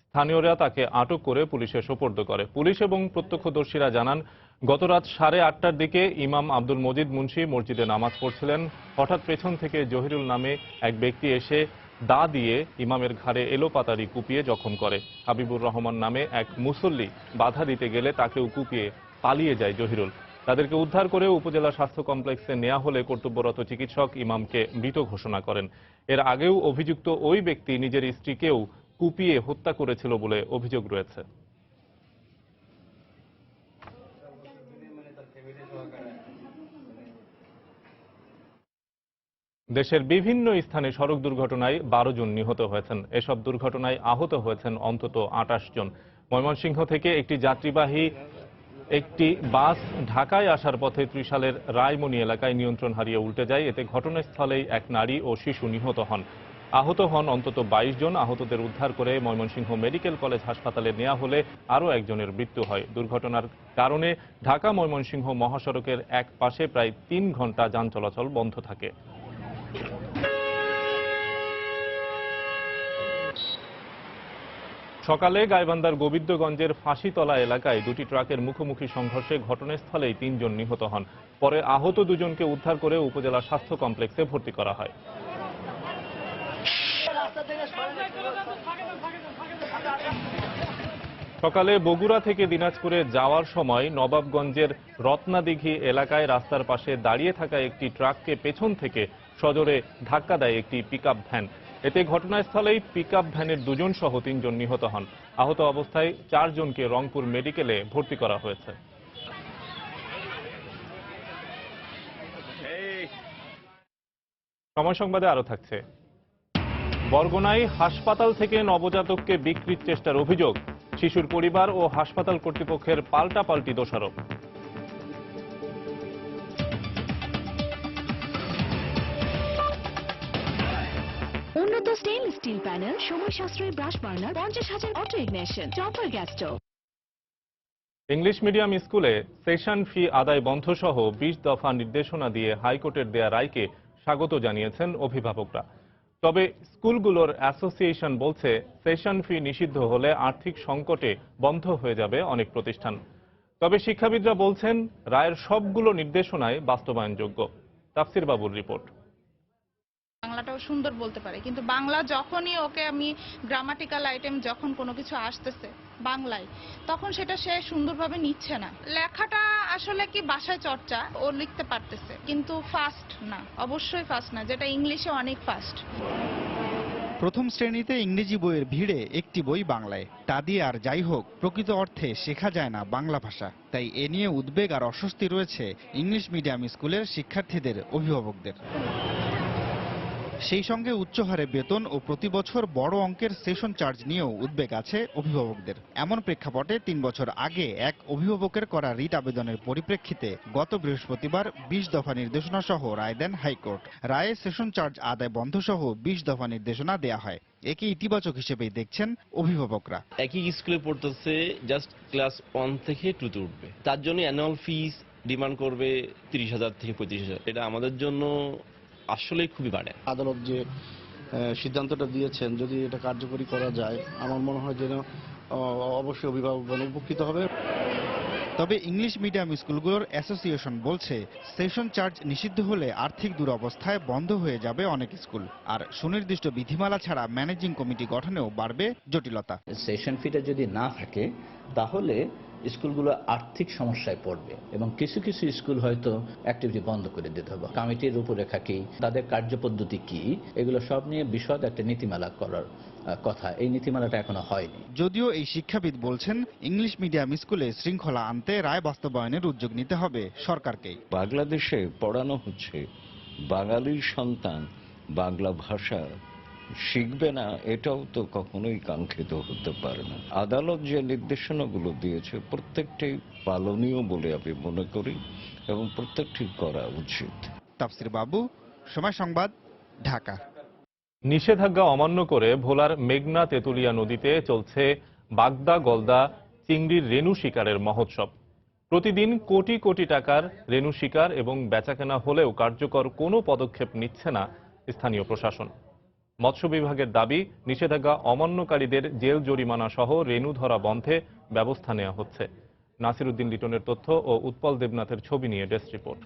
Speaker 1: স্থানীয়রা তাকে আটক করে পুলিশে সোপর্দ করে। পুলিশ এবং প্রত্যক্ষদর্শীরা জানান, গতরাত 8:30টার দিকে ইমাম আব্দুল মজিদ মুন্সি মসজিদে নামাজ পড়ছিলেন। হঠাৎ পেছন থেকে জহিরুল নামে এক ব্যক্তি এসে দা দিয়ে ইমামের ঘাড়ে এলোপাতাড়ি কুপিয়ে জখম করে। হাবিবুর রহমান নামে এক মুসল্লি বাধা দিতে গেলে তাকেও কুপিয়ে পালিয়ে যায় জহিরুল। তাদেরকে উদ্ধার করে উপজেলা স্বাস্থ্য কমপ্লেক্সে নেওয়া হলে কর্তব্যরত চিকিৎসক ইমামকে মৃত ঘোষণা করেন। এর আগেও অভিযুক্ত ওই ব্যক্তি নিজের স্ত্রীকেও কুপিয়ে হত্যা করেছিল বলে অভিযোগ রয়েছে। দেশের বিভিন্ন স্থানে সড়ক দুর্ঘটনায় 12 জন নিহত হয়েছেন। এসব দুর্ঘটনায় আহত হয়েছেন অন্তত 28 জন। ময়মনসিংহ থেকে একটি বাস ঢাকায় আসার পথে ত্রিশালের রায়মণি এলাকায় নিয়ন্ত্রণ হারিয়ে উল্টে যায়। এতে ঘটনাস্থলেই এক নারী ও শিশু নিহত হন। আহত হন অন্তত 22 জন। আহতদের উদ্ধার করে ময়মনসিংহ মেডিকেল কলেজ হাসপাতালে নেওয়া হলে আরও একজনের মৃত্যু হয়। দুর্ঘটনার কারণে ঢাকা ময়মনসিংহ মহাসড়কের এক পাশে প্রায় 3 ঘন্টা যান চলাচল বন্ধ থাকে। সকালে গাইবান্ধার গোবিন্দগঞ্জের ফাঁসিতলা এলাকায় দুটি ট্রাকের মুখোমুখি সংঘর্ষে ঘটনাস্থলেই 3 জন নিহত হন। পরে আহত 2 জনকে উদ্ধার করে উপজেলা স্বাস্থ্য কমপ্লেক্সে ভর্তি করা হয়। সকালে বগুড়া থেকে দিনাজপুরে যাওয়ার সময় নবাবগঞ্জের রত্নাদিঘি এলাকায় রাস্তার পাশে দাঁড়িয়ে থাকা একটি ট্রাককে পেছন থেকে সজোরে ধাক্কা দেয় একটি পিকআপ ভ্যান। এতে ঘটনাস্থলেই পিকআপ ভ্যানের 2 জন সহ 3 জন নিহত হন। আহত অবস্থায় 4 জনকে রংপুর মেডিকেলে ভর্তি করা হয়েছে। সময় সংবাদে আরো থাকছে। বরগুনায় হাসপাতাল থেকে নবজাতককে বিক্রির চেষ্টার অভিযোগ। শিশুর পরিবার ও হাসপাতাল কর্তৃপক্ষের পাল্টাপাল্টি দোষারোপ।
Speaker 2: উন্নত স্টেইনলেস স্টিল প্যানেল, সময় সাশ্রয়ী brush burner, 50,000 auto ignition, topper gas stove.
Speaker 1: English medium স্কুলে সেশন ফি আদায় বন্ধ সহ 20 দফা নির্দেশনা দিয়ে হাইকোর্টের দেয়া রায়কে স্বাগত জানিয়েছেন অভিভাবকরা। তবে স্কুলগুলোর অ্যাসোসিয়েশন বলছে, সেশন ফি নিষিদ্ধ হলে আর্থিক সংকটে বন্ধ হয়ে যাবে অনেক প্রতিষ্ঠান। তবে শিক্ষাবিদরা বলছেন, রায়ের সবগুলো নির্দেশনায় বাস্তবায়নযোগ্য। তাফসির বাবুর রিপোর্ট।
Speaker 22: বাংলাটাও সুন্দর বলতে পারে, কিন্তু বাংলা যখনই ওকে আমি গ্রামাটিক্যাল আইটেম যখন কোনো কিছু আসতেছে বাংলায়, তখন সেটা সে সুন্দরভাবে নিচ্ছে না। লেখাটা আসলে কি বাসায় চর্চা, ও লিখতে পারতেছে, কিন্তু ফাস্ট না, অবশ্যই ফাস্ট না, যেটা ইংলিশে অনেক ফাস্ট।
Speaker 23: প্রথম শ্রেণীতে ইংরেজি বইয়ের ভিড়ে একটি বই বাংলায়, তা দিয়ে আর যাই হোক প্রকৃত অর্থে শেখা যায় না বাংলা ভাষা। তাই এ নিয়ে উদ্বেগ আর অস্বস্তি রয়েছে ইংলিশ মিডিয়াম স্কুলের শিক্ষার্থীদের, অভিভাবকদের। সেই সঙ্গে উচ্চ হারে বেতন ও প্রতি বছর বড় অঙ্কের সেশন চার্জ নিয়েও উদ্বেগ আছে অভিভাবকদের। এমন প্রেক্ষাপটে 3 বছর আগে এক অভিভাবকের করা রিট আবেদনের পরিপ্রেক্ষিতে গত বৃহস্পতিবার 20 দফা নির্দেশনা সহ রায় দেন হাইকোর্ট। রায়ে সেশন চার্জ আদায় বন্ধ সহ 20 দফা নির্দেশনা দেয়া হয়। একে ইতিবাচক হিসেবেই দেখছেন অভিভাবকরা।
Speaker 24: একই স্কুলে পড়তেছে, জাস্ট ক্লাস 1 থেকে 2 তে উঠবে, তার জন্য অ্যানুয়াল ফিস
Speaker 4: ডিমান্ড করবে 30,000 থেকে 35,000। এটা আমাদের জন্য আসলেই খুবই বাড়ে।
Speaker 5: আদালত যে সিদ্ধান্তটা দিয়েছেন যদি এটা কার্যকরী করা যায় আমার মনে হয় যেন অবশ্যই অভিভাবকগণ উপকৃত হবে।
Speaker 23: তবে ইংলিশ মিডিয়াম স্কুলগুলোর অ্যাসোসিয়েশন বলছে সেশন চার্জ নিষিদ্ধ হলে আর্থিক দুরবস্থায় বন্ধ হয়ে যাবে অনেক স্কুল, আর সুনির্দিষ্ট বিধিমালা ছাড়া ম্যানেজিং কমিটি গঠনেও বাড়বে জটিলতা।
Speaker 6: সেশন ফিটা যদি না থাকে তাহলে স্কুলগুলো আর্থিক সমস্যায় পড়বে এবং কিছু কিছু স্কুল হয়তো অ্যাক্টিভিটি বন্ধ করে দিতে হবে। কমিটির রূপরেখা কি, তাদের কার্যপদ্ধতি কি, এগুলো সব নিয়ে বিশদ একটা নীতিমালা করার কথা। এই নীতিমালাটা এখনো হয়নি।
Speaker 23: যদিও এই শিক্ষাবিদ বলছেন ইংলিশ মিডিয়াম স্কুলে শৃঙ্খলা আনতে রায় বাস্তবায়নের উদ্যোগ নিতে হবে সরকারকেই।
Speaker 24: বাংলাদেশে পড়ানো হচ্ছে বাঙালির সন্তান বাংলা ভাষা শিখবে না, এটাও তো কখনোই কাঙ্ক্ষিত হতে পারে না। আদালত যে নির্দেশনাগুলো দিয়েছে প্রত্যেকটাই পালনীয় বলে আমি মনে করি এবং প্রত্যেকটি করা উচিত।
Speaker 23: তাফসির বাবু, সময় সংবাদ, ঢাকা।
Speaker 1: নিষেধাজ্ঞা অমান্য করে ভোলার মেঘনা তেঁতুলিয়া নদীতে চলছে বাগদা গলদা চিংড়ির রেণু শিকারের মহোৎসব। প্রতিদিন কোটি কোটি টাকার রেণু শিকার এবং বেচাকেনা হলেও কার্যকর কোনো পদক্ষেপ নিচ্ছে না স্থানীয় প্রশাসন। মৎস্য বিভাগের দাবি, নিষেধাজ্ঞা অমান্যকারীদের জেল জরিমানা সহ রেণু ধরা বন্ধে ব্যবস্থা নেওয়া হচ্ছে। নাসির উদ্দিন লিটনের তথ্য ও উৎপল দেবনাথের ছবি নিয়ে ডেস্ক রিপোর্ট।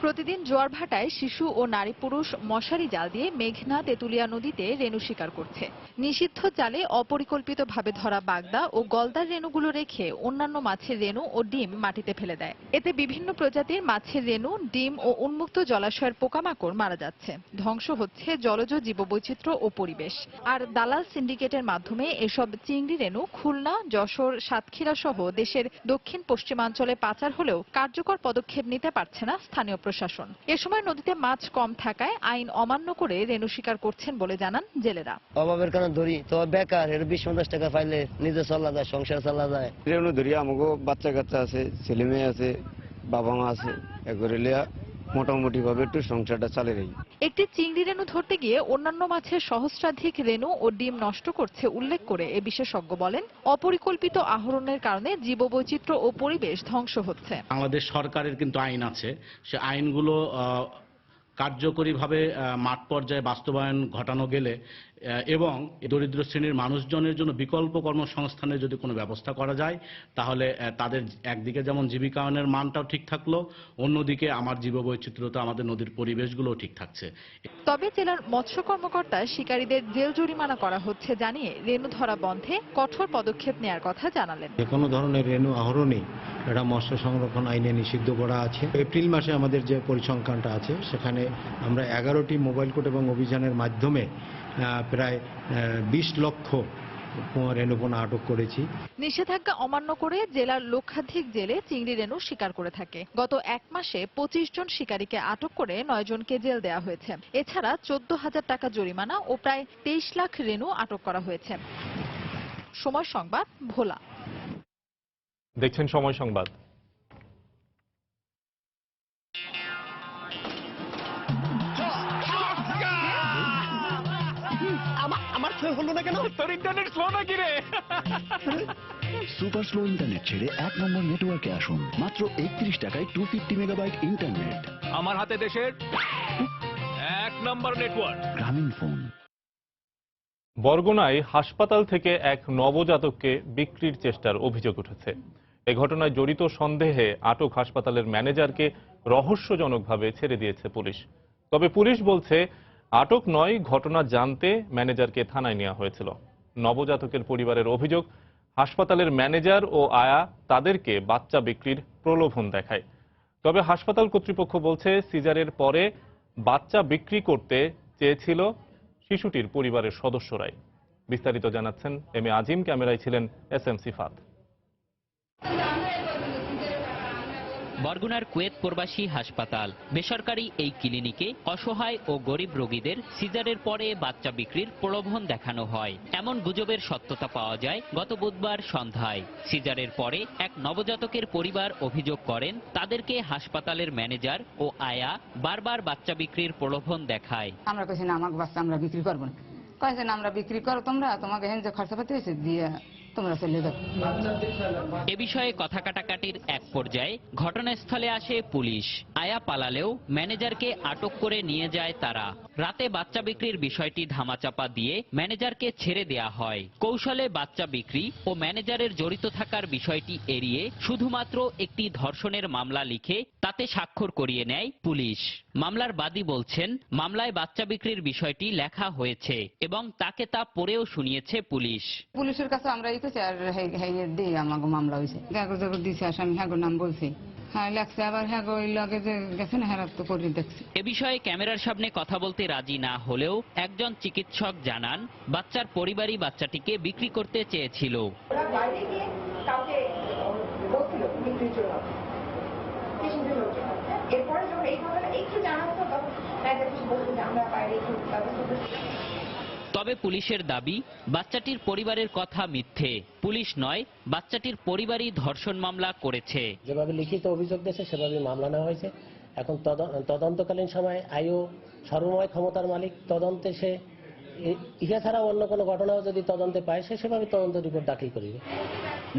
Speaker 25: প্রতিদিন জোয়ার ভাটায় শিশু ও নারী পুরুষ মশারি জাল দিয়ে মেঘনা তেঁতুলিয়া নদীতে রেণু শিকার করছে। নিষিদ্ধ জালে অপরিকল্পিতভাবে ধরা বাগদা ও গলদার রেণুগুলো রেখে অন্যান্য মাছের রেণু ও ডিম মাটিতে ফেলে দেয়। এতে বিভিন্ন প্রজাতির মাছের রেণু, ডিম ও উন্মুক্ত জলাশয়ের পোকামাকড় মারা যাচ্ছে। ধ্বংস হচ্ছে জলজ জীববৈচিত্র্য ও পরিবেশ। আর দালাল সিন্ডিকেটের মাধ্যমে এসব চিংড়ি রেণু খুলনা, যশোর, সাতক্ষীরা সহ দেশের দক্ষিণ পশ্চিমাঞ্চলে পাচার হলেও কার্যকর পদক্ষেপ নিতে পারছে না স্থানীয় প্রশাসন। এ সময় নদীতে মাছ কম থাকায় আইন অমান্য করে রেণু শিকার করছেন বলে জানান জেলেরা।
Speaker 7: অভাবের কারণে ধরি তো বেকার, এর 20-50 টাকা পাইলে নিজে চলা যায়, সংসার চলা যায়।
Speaker 26: রেণু ধরি আমাকে বাচ্চা কাচ্চা আছে, ছেলে মেয়ে আছে, বাবা মা আছে, একবারে লিয়া মোটামুটি ভাবে একটু সংসারটা চালে রই।
Speaker 25: একটি চিংড়ি রেণু ধরতে গিয়ে অন্যান্য মাছের সহস্রাধিক রেণু ও ডিম নষ্ট করছে উল্লেখ করে এ বিশেষজ্ঞ বলেন, অপরিকল্পিত আহরণের কারণে জীববৈচিত্র্য ও পরিবেশ ধ্বংস হচ্ছে।
Speaker 27: বাংলাদেশ সরকারের কিন্তু আইন আছে, সে আইনগুলো কার্যকরীভাবে মাঠ পর্যায়ে বাস্তবায়ন ঘটানো গেলে এবং দরিদ্র শ্রেণীর মানুষজনের জন্য বিকল্প কর্মসংস্থানের যদি কোনো ব্যবস্থা করা যায় তাহলে তাদের একদিকে যেমন জীবিকায়নের মানটাও ঠিক থাকলো, অন্যদিকে আমার জীববৈচিত্র্যতা, আমাদের নদীর পরিবেশগুলোও ঠিক থাকছে।
Speaker 25: তবে জেলার মৎস্য কর্মকর্তা শিকারীদের জেল জরিমানা করা হচ্ছে জানিয়ে রেণু ধরা বন্ধে কঠোর পদক্ষেপ নেওয়ার কথা জানালেন।
Speaker 28: যে কোনো ধরনের রেণু আহরণে এটা মৎস্য সংরক্ষণ আইনে নিষিদ্ধ করা আছে। এপ্রিল মাসে আমাদের যে পরিসংখ্যানটা আছে সেখানে আমরা 11টি মোবাইল কোর্ট এবং অভিযানের মাধ্যমে প্রায় 20 লক্ষ রেণুপোনা আটক করেছি।
Speaker 25: নিষেধাজ্ঞা অমান্য করে জেলার লক্ষাধিক জেলে চিংড়ি রেণু শিকার করে থাকে। গত 1 মাসে 25 জন শিকারীকে আটক করে 9 জনকে জেল দেওয়া হয়েছে। এছাড়া 14,000 টাকা জরিমানা ও প্রায় 23 লাখ রেণু আটক করা হয়েছে। সময় সংবাদ, ভোলা।
Speaker 1: দেখছেন সময় সংবাদ।
Speaker 29: আমার ফেল হলো না কেন? তোর ইন্টারনেট স্লো নাকি রে?
Speaker 30: সুপার স্লো ইন্টারনেট ছেড়ে 1 নম্বর নেটওয়ার্কে আসুন। মাত্র 31 টাকায় 250 মেগাবাইট ইন্টারনেট।
Speaker 29: আমার হাতে দেশের 1 নম্বর নেটওয়ার্ক।
Speaker 30: গ্রামীণ ফোন।
Speaker 1: বরগুনায় হাসপাতাল থেকে এক নবজাতককে বিক্রির চেষ্টার অভিযোগ উঠেছে। এ ঘটনায় জড়িত সন্দেহে আটক হাসপাতালের ম্যানেজারকে রহস্যজনকভাবে ছেড়ে দিয়েছে পুলিশ। তবে পুলিশ বলছে আটক নয়, ঘটনা জানতে ম্যানেজারকে থানায় নেওয়া হয়েছিল। নবজাতকের পরিবারের অভিযোগ, হাসপাতালের ম্যানেজার ও আয়া তাদেরকে বাচ্চা বিক্রির প্রলোভন দেখায়। তবে হাসপাতাল কর্তৃপক্ষ বলছে সিজারের পরে বাচ্চা বিক্রি করতে চেয়েছিল শিশুটির পরিবারের সদস্যরাই। বিস্তারিত জানাচ্ছেন এম এ আজিম, ক্যামেরায় ছিলেন SM সিফাত।
Speaker 31: বরগুনার কুয়েত প্রবাসী হাসপাতাল বেসরকারি এই ক্লিনিকে অসহায় ও গরিব রোগীদের সিজারের পরে বাচ্চা বিক্রির প্রলোভন দেখানো হয়, এমন গুজবের সত্যতা পাওয়া যায় গত বুধবার সন্ধ্যায়। সিজারের পরে এক নবজাতকের পরিবার অভিযোগ করেন তাদেরকে হাসপাতালের ম্যানেজার ও আয়া বারবার বাচ্চা বিক্রির প্রলোভন দেখায়।
Speaker 32: আমরা কইছি না, আমাকে বাচ্চা আমরা বিক্রি করবো না। কয়েছে না, আমরা বিক্রি করো, তোমাকে হেন যে খরচাপাতি হয়েছে দিয়ে
Speaker 3: তোমরা চলে যাও।
Speaker 31: এ বিষয়ে কথা কাটাকাটির এক পর্যায়ে ঘটনাস্থলে আসে পুলিশ। আয়া পালালেও ম্যানেজারকে আটক করে নিয়ে যায় তারা। রাতে বাচ্চা বিক্রির বিষয়টি ধামাচাপা দিয়ে ম্যানেজারকে ছেড়ে দেয়া হয়। কৌশলে বাচ্চা বিক্রি ও ম্যানেজারের জড়িত থাকার বিষয়টি এড়িয়ে শুধুমাত্র একটি ধর্ষণের মামলা লিখে তাতে স্বাক্ষর করিয়ে নেয় পুলিশ। মামলার বাদী বলছেন, মামলায় বাচ্চা বিক্রির বিষয়টি লেখা হয়েছে এবং তাকে তা পড়েও শুনিয়েছে পুলিশ।
Speaker 3: পুলিশের কাছে আমরা এই কিছু আর দিয়ে আমাকে মামলা হয়েছে, কাগজ দিয়েছে আসামি, হ্যাগোর নাম বলছে, হ্যাঁ লেখছে, আবার হ্যাগো ওই লগে যে গেছে না হ্যাঁ তো করে দেখছে।
Speaker 31: এ বিষয়ে ক্যামেরার সামনে কথা বলতে রাজি না হলেও একজন চিকিৎসক জানান, বাচ্চার পরিবারই বাচ্চাটিকে বিক্রি করতে চেয়েছিল। তবে পুলিশের দাবি, বাচ্চাটির পরিবারের কথা মিথ্যে। পুলিশ নয়, বাচ্চাটির পরিবারই ধর্ষণ মামলা করেছে।
Speaker 8: যেভাবে লিখিত অভিযোগ দিয়েছে সেভাবে মামলা নেওয়া হয়েছে। এখন তদন্তকালীন সময় আইও সর্বময় ক্ষমতার মালিক, তদন্তে সে ইহা ছাড়া অন্য কোনো ঘটনাও যদি তদন্তে পায় সে সেভাবে তদন্ত রিপোর্ট দাখিল করিবে।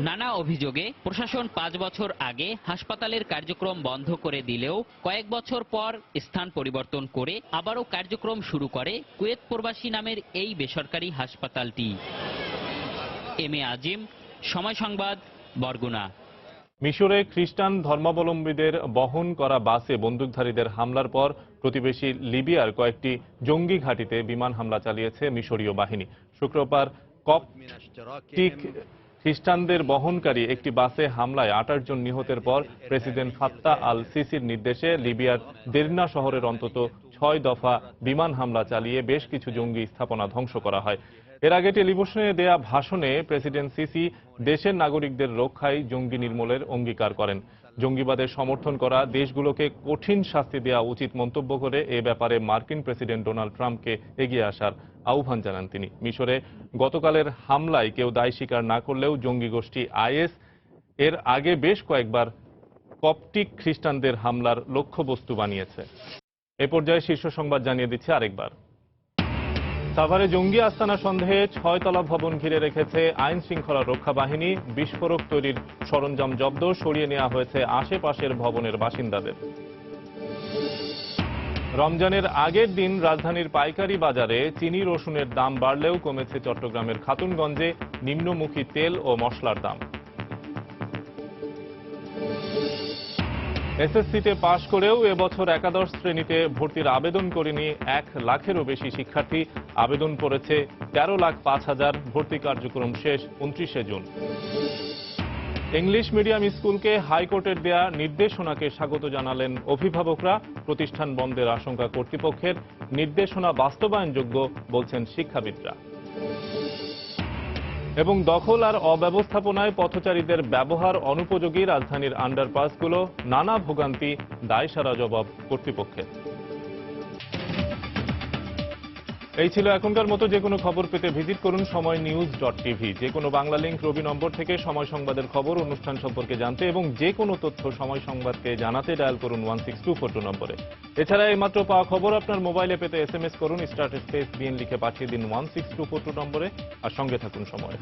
Speaker 31: নানা অভিযোগে প্রশাসন 5 বছর আগে হাসপাতালের কার্যক্রম বন্ধ করে দিলেও কয়েক বছর পর স্থান পরিবর্তন করে আবারও কার্যক্রম শুরু করে কুয়েত প্রবাসী নামের এই বেসরকারি হাসপাতালটি। এম এ আজিম, সময় সংবাদ, বরগুনা।
Speaker 1: মিশরে খ্রিস্টান ধর্মাবলম্বীদের বহন করা বাসে বন্দুকধারীদের হামলার পর প্রতিবেশী লিবিয়ার কয়েকটি জঙ্গি ঘাঁটিতে বিমান হামলা চালিয়েছে মিশরীয় বাহিনী। শুক্রবার কপটিক খ্রিস্টানদের বহনকারী একটি বাসে হামলায় 28 জন নিহতের পর প্রেসিডেন্ট ফাত্তাহ আল সিসির নির্দেশে লিবিয়ার দেরনা শহরের অন্তত 6 দফা বিমান হামলা চালিয়ে বেশ কিছু জঙ্গি স্থাপনা ধ্বংস করা হয়। এর আগে টেলিভিশনে দেয়া ভাষণে প্রেসিডেন্ট সিসি দেশের নাগরিকদের রক্ষায় জঙ্গি নির্মূলের অঙ্গীকার করেন। জঙ্গিবাদের সমর্থন করা দেশগুলোকে কঠিন শাস্তি দেওয়া উচিত মন্তব্য করে এ ব্যাপারে মার্কিন প্রেসিডেন্ট ডোনাল্ড ট্রাম্পকে এগিয়ে আসার আহ্বান জানান তিনি। মিশরে গতকালের হামলায় কেউ দায় স্বীকার না করলেও জঙ্গি গোষ্ঠী আইএস এর আগে বেশ কয়েকবার কপটিক খ্রিস্টানদের হামলার লক্ষ্যবস্তু বানিয়েছে। এ পর্যায়ে শীর্ষ সংবাদ জানিয়ে দিচ্ছে আরেকবার। সাভারে জঙ্গি আস্তানা সন্দেহে 6 তলা ভবন ঘিরে রেখেছে আইন শৃঙ্খলা রক্ষা বাহিনী। বিস্ফোরক তৈরির সরঞ্জাম জব্দ, সরিয়ে নেওয়া হয়েছে আশেপাশের ভবনের বাসিন্দাদের। রমজানের আগের দিন রাজধানীর পাইকারি বাজারে চিনি রসুনের দাম বাড়লেও কমেছে চট্টগ্রামের খাতুনগঞ্জে নিম্নমুখী তেল ও মশলার দাম। এসএসসিতে পাশ করেও এবছর একাদশ শ্রেণীতে ভর্তির আবেদন করেনি 1 লাখেরও বেশি শিক্ষার্থী। আবেদন করেছে 13,05,000। ভর্তি কার্যক্রম শেষ 29শে জুন। ইংলিশ মিডিয়াম স্কুলকে হাইকোর্টের দেয়া নির্দেশনাকে স্বাগত জানালেন অভিভাবকরা। প্রতিষ্ঠান বন্ধের আশঙ্কা কর্তৃপক্ষের, নির্দেশনা বাস্তবায়নযোগ্য বলছেন শিক্ষাবিদরা। এবং দখল আর অব্যবস্থাপনায় পথচারীদের ব্যবহার অনুপযোগী রাজধানীর আন্ডারপাসগুলো, নানা ভোগান্তি, দায়সারা জবাব কর্তৃপক্ষের। এই ছিল এখনকার মতো। যে কোনো খবর পেতে ভিজিট করুন সময়নিউজ.tv। যে কোনো বাংলা লিংক রবি নম্বর থেকে সময় সংবাদের খবর, অনুষ্ঠান সম্পর্কে জানতে এবং যে কোনো তথ্য সময় সংবাদকে জানাতে ডায়াল করুন 16242 নম্বরে। এছাড়া এইমাত্র পাওয়া খবর আপনার মোবাইলে পেতে SMS করুন *BN লিখে পাঠিয়ে দিন 16242 নম্বরে। আর সঙ্গে থাকুন সময়।